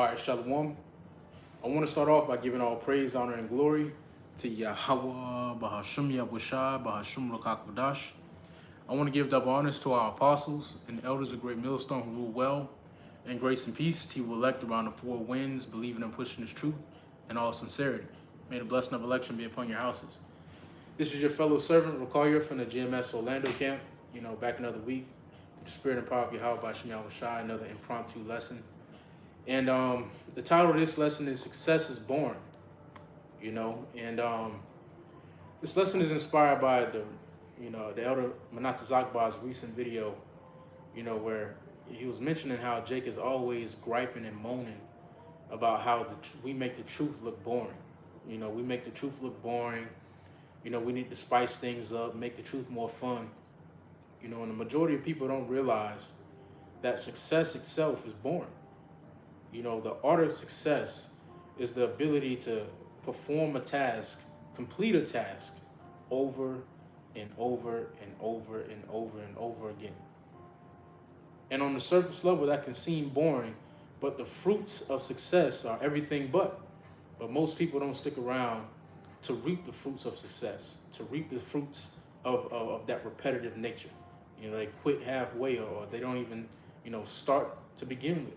All right, Shalom. I want to start off by giving all praise, honor, and glory to Yahweh, Bahashum Yabushai, Bahashum Rakakwadash. I want to give double honors to our apostles and elders of Great Millstone who rule well, and grace and peace to you elect around the four winds, believing and pushing this truth in all sincerity. May the blessing of election be upon your houses. This is your fellow servant, Rakayer, from the GMS Orlando camp. Back another week. The Spirit and Power of Yahweh, Bahashum Yabushai, another impromptu lesson. And the title of this lesson is Success is Born, and this lesson is inspired by the elder Manata Zakba's recent video, where he was mentioning how Jake is always griping and moaning about how we make the truth look boring. We make the truth look boring. We need to spice things up, make the truth more fun. And the majority of people don't realize that success itself is boring. The art of success is the ability to perform a task, complete a task over and over and over and over and over again. And on the surface level, that can seem boring, but the fruits of success are everything but. But most people don't stick around to reap the fruits of success, to reap the fruits of that repetitive nature. They quit halfway or they don't even, start to begin with.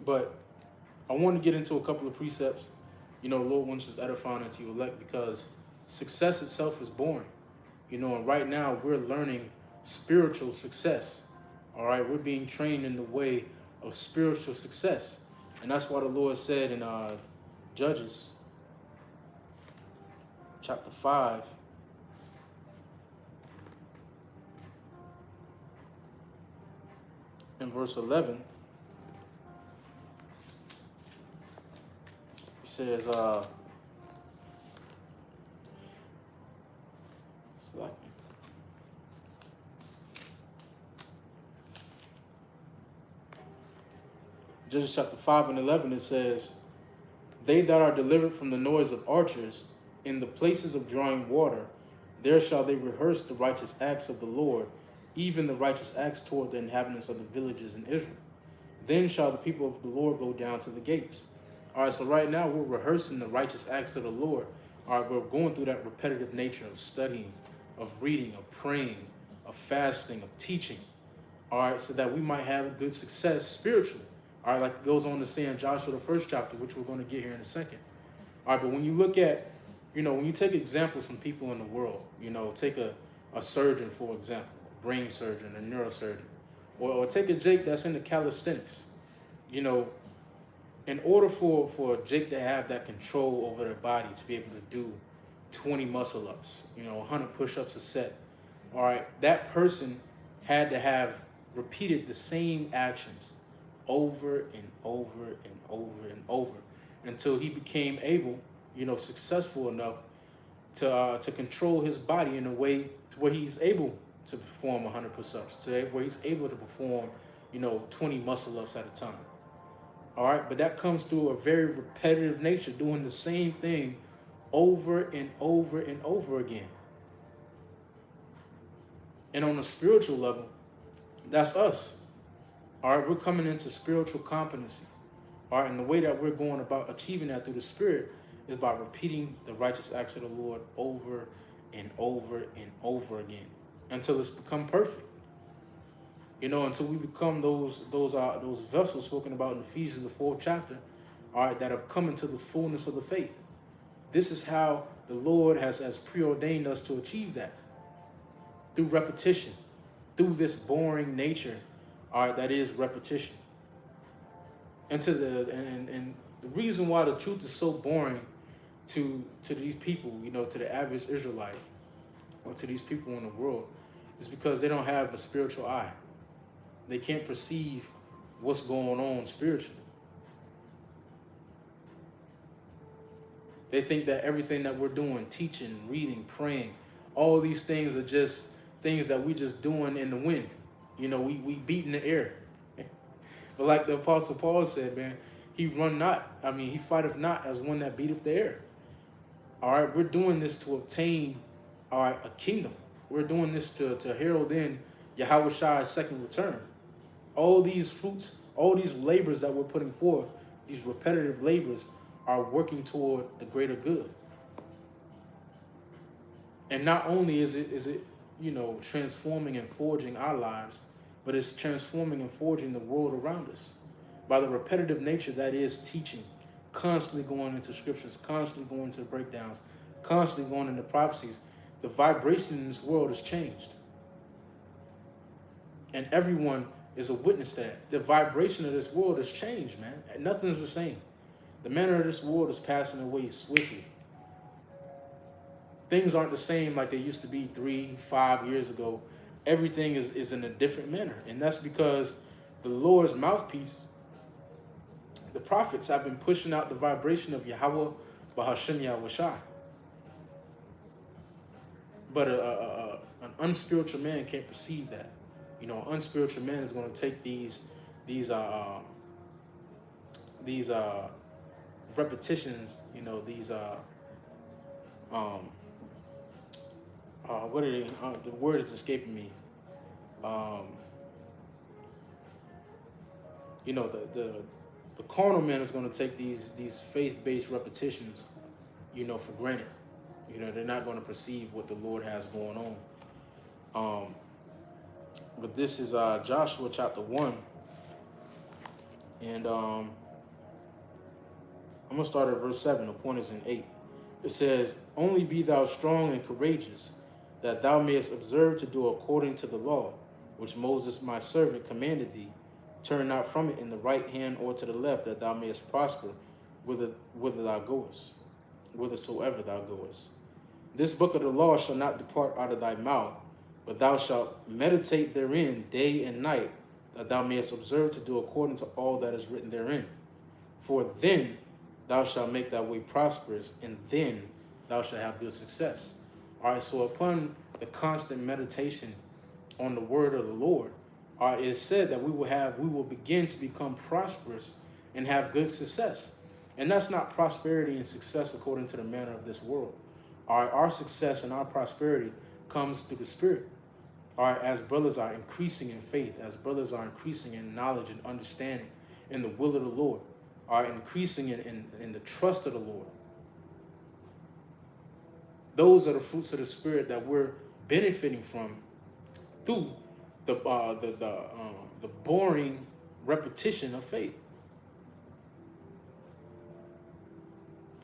But I want to get into a couple of precepts. Lord wants us edifying unto you elect, because success itself is boring. And right now we're learning spiritual success. All right, we're being trained in the way of spiritual success. And that's why the Lord said in Judges chapter 5, in verse 11, says, Judges chapter 5 and 11, it says, they that are delivered from the noise of archers in the places of drawing water, there shall they rehearse the righteous acts of the Lord, even the righteous acts toward the inhabitants of the villages in Israel. Then shall the people of the Lord go down to the gates. All right, so right now we're rehearsing the righteous acts of the Lord. All right, we're going through that repetitive nature of studying, of reading, of praying, of fasting, of teaching. All right, so that we might have good success spiritually. All right, like it goes on to say in Joshua, the 1st chapter, which we're going to get here in a second. All right, but when you look at, when you take examples from people in the world, take a surgeon, for example, a brain surgeon, a neurosurgeon, or take a Jake that's into calisthenics. In order for Jake to have that control over their body, to be able to do 20 muscle-ups, 100 push-ups a set, all right, that person had to have repeated the same actions over and over and over and over until he became able, successful enough to control his body in a way to where he's able to perform 100 push-ups, to where he's able to perform, 20 muscle-ups at a time. All right, but that comes through a very repetitive nature, doing the same thing over and over and over again. And on a spiritual level, that's us. All right, we're coming into spiritual competency. All right, and the way that we're going about achieving that through the Spirit is by repeating the righteous acts of the Lord over and over and over again until it's become perfect. Until we become those vessels spoken about in Ephesians, the 4th chapter, all right, that have come into the fullness of the faith. This is how the Lord has preordained us to achieve that, through repetition, through this boring nature, all right, that is repetition. And and the reason why the truth is so boring to these people, to the average Israelite, or to these people in the world, is because they don't have a spiritual eye. They can't perceive what's going on spiritually. They think that everything that we're doing, teaching, reading, praying, all these things are just things that we just doing in the wind. We beat in the air. But like the Apostle Paul said, man, he fighteth not as one that beateth the air. All right, we're doing this to obtain, all right, a kingdom. We're doing this to herald in Yahweh Shai's second return. All these fruits All these labors that we're putting forth, these repetitive labors, are working toward the greater good. And not only is it transforming and forging our lives, but it's transforming and forging the world around us by the repetitive nature that is teaching, constantly going into scriptures, constantly going into breakdowns, constantly going into prophecies. The vibration in this world has changed. And everyone is a witness to that. The vibration of this world has changed, man. Nothing's the same. The manner of this world is passing away swiftly. Things aren't the same like they used to be 3-5 years ago. Everything is in a different manner. And that's because the Lord's mouthpiece, the prophets, have been pushing out the vibration of Yahweh Bahashem Yahushai. But an unspiritual man can't perceive that. An unspiritual man is going to take these repetitions, what are they? The word is escaping me. The carnal man is going to take these faith-based repetitions, for granted. They're not going to perceive what the Lord has going on. But this is Joshua chapter 1. And I'm going to start at verse 7. The point is in 8. It says, "Only be thou strong and courageous, that thou mayest observe to do according to the law, which Moses my servant commanded thee. Turn not from it in the right hand or to the left, that thou mayest prosper whither thou goest, whithersoever thou goest. This book of the law shall not depart out of thy mouth, but thou shalt meditate therein day and night, that thou mayest observe to do according to all that is written therein. For then thou shalt make thy way prosperous, and then thou shalt have good success." All right, so upon the constant meditation on the word of the Lord, it is said that we will begin to become prosperous and have good success. And that's not prosperity and success according to the manner of this world. All right, our success and our prosperity comes through the Spirit. All right, as brothers are increasing in faith, as brothers are increasing in knowledge and understanding in the will of the Lord, are increasing in the trust of the Lord. Those are the fruits of the Spirit that we're benefiting from through the boring repetition of faith.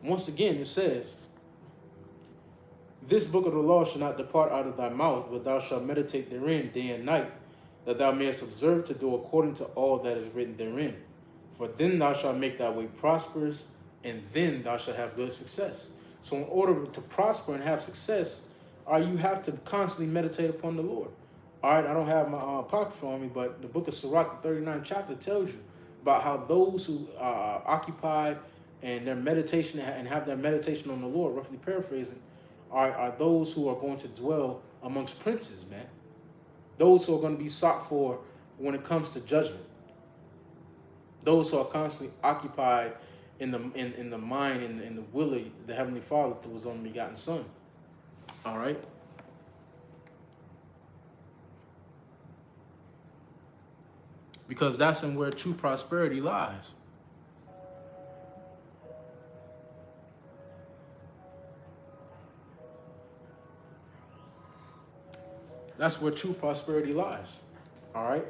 Once again, it says, "This book of the law shall not depart out of thy mouth, but thou shalt meditate therein day and night, that thou mayest observe to do according to all that is written therein. For then thou shalt make thy way prosperous, and then thou shalt have good success." So in order to prosper and have success, you have to constantly meditate upon the Lord. All right, I don't have my apocrypha on me, but the book of Sirach, the 39th chapter, tells you about how those who occupy and their meditation and have their meditation on the Lord, roughly paraphrasing, are those who are going to dwell amongst princes, man. Those who are going to be sought for when it comes to judgment. Those who are constantly occupied in the mind and in the will of the Heavenly Father through His only begotten Son. All right. Because that's in where true prosperity lies. That's where true prosperity lies. All right.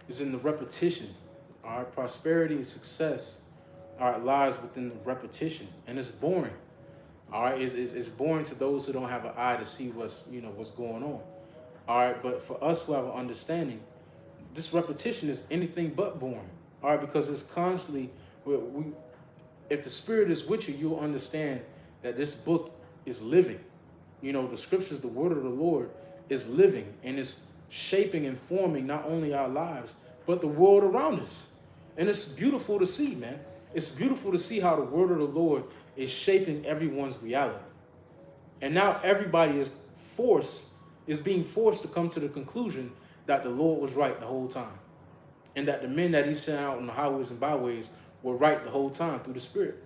It's in the repetition. All right. Prosperity and success, all right, lies within the repetition, and it's boring. All right, it's boring to those who don't have an eye to see what's going on. All right, but for us who have an understanding, this repetition is anything but boring. All right, because it's constantly if the Spirit is with you, you'll understand that this book is living. The scriptures, the word of the Lord is living, and it's shaping and forming not only our lives, but the world around us. And it's beautiful to see, man. It's beautiful to see how the word of the Lord is shaping everyone's reality. And now everybody is being forced to come to the conclusion that the Lord was right the whole time. And that the men that He sent out on the highways and byways were right the whole time through the Spirit.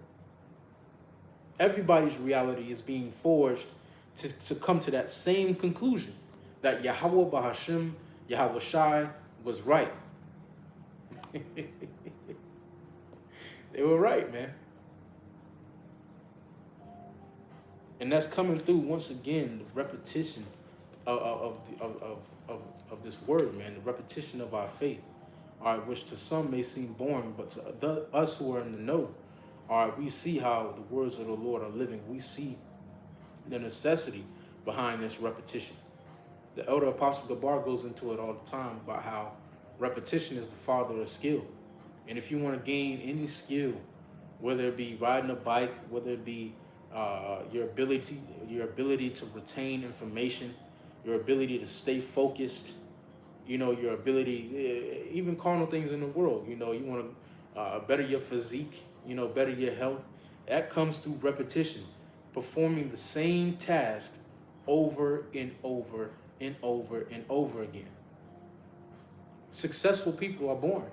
Everybody's reality is being forged to come to that same conclusion, that Yahweh Bahashem, Yahushai was right. They were right, man. And that's coming through once again, the repetition of this word, man, the repetition of our faith. All right, which to some may seem boring, but to us who are in the know, all right, we see how the words of the Lord are living. We see the necessity behind this repetition. The elder apostle Gabar goes into it all the time about how repetition is the father of skill. And if you want to gain any skill, whether it be riding a bike, whether it be your ability to retain information, your ability to stay focused, you know, your ability, even carnal things in the world, you know, you want to better your physique, you know, better your health. That comes through repetition, performing the same task over and over and over and over again. Successful people are born.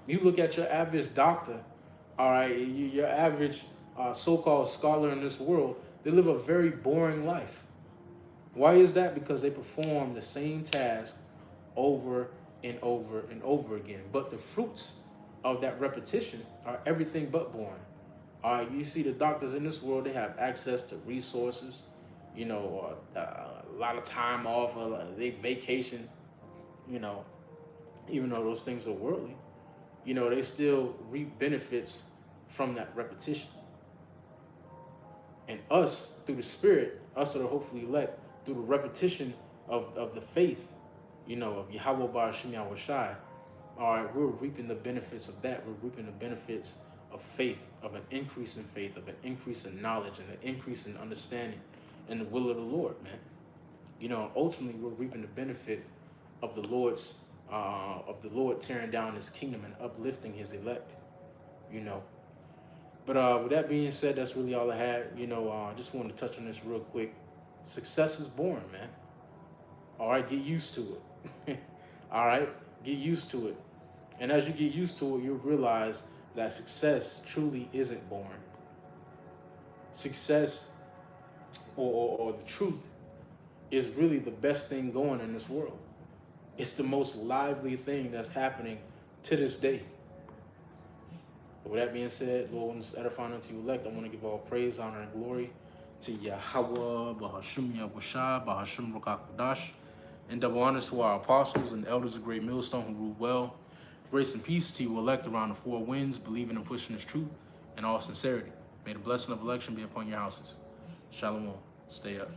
You look at your average doctor, all right, your average so-called scholar in this world, they live a very boring life. Why is that? Because they perform the same task over and over and over again. But the fruits of that repetition are everything but boring. All right, you see the doctors in this world, they have access to resources, you know, a lot of time off, they vacation, you know, even though those things are worldly, you know, they still reap benefits from that repetition. And us, through the Spirit, us that are hopefully elect, through the repetition of the faith, you know, of Yahweh Ba'ashim Yahweh Shai, all right, we're reaping the benefits of that. We're reaping the benefits of faith, of an increase in faith, of an increase in knowledge, and an increase in understanding and the will of the Lord, man. You know, ultimately, we're reaping the benefit of the Lord tearing down his kingdom and uplifting his elect, you know. But with that being said, that's really all I had. You know, I just wanted to touch on this real quick. Success is boring, man. All right, get used to it. All right, get used to it. And as you get used to it, you'll realize that success truly isn't boring. Success or the truth is really the best thing going in this world. It's the most lively thing that's happening to this day. But with that being said, Lord, and edifying unto you elect, I want to give all praise, honor, and glory to Yahweh, Bahashum Yahushua, Bahashum Rukakudash, and double honors to our apostles and elders of Great Millstone who rule well. Grace and peace to you elect around the four winds, believing and pushing this truth in all sincerity. May the blessing of election be upon your houses. Shalom. Stay up.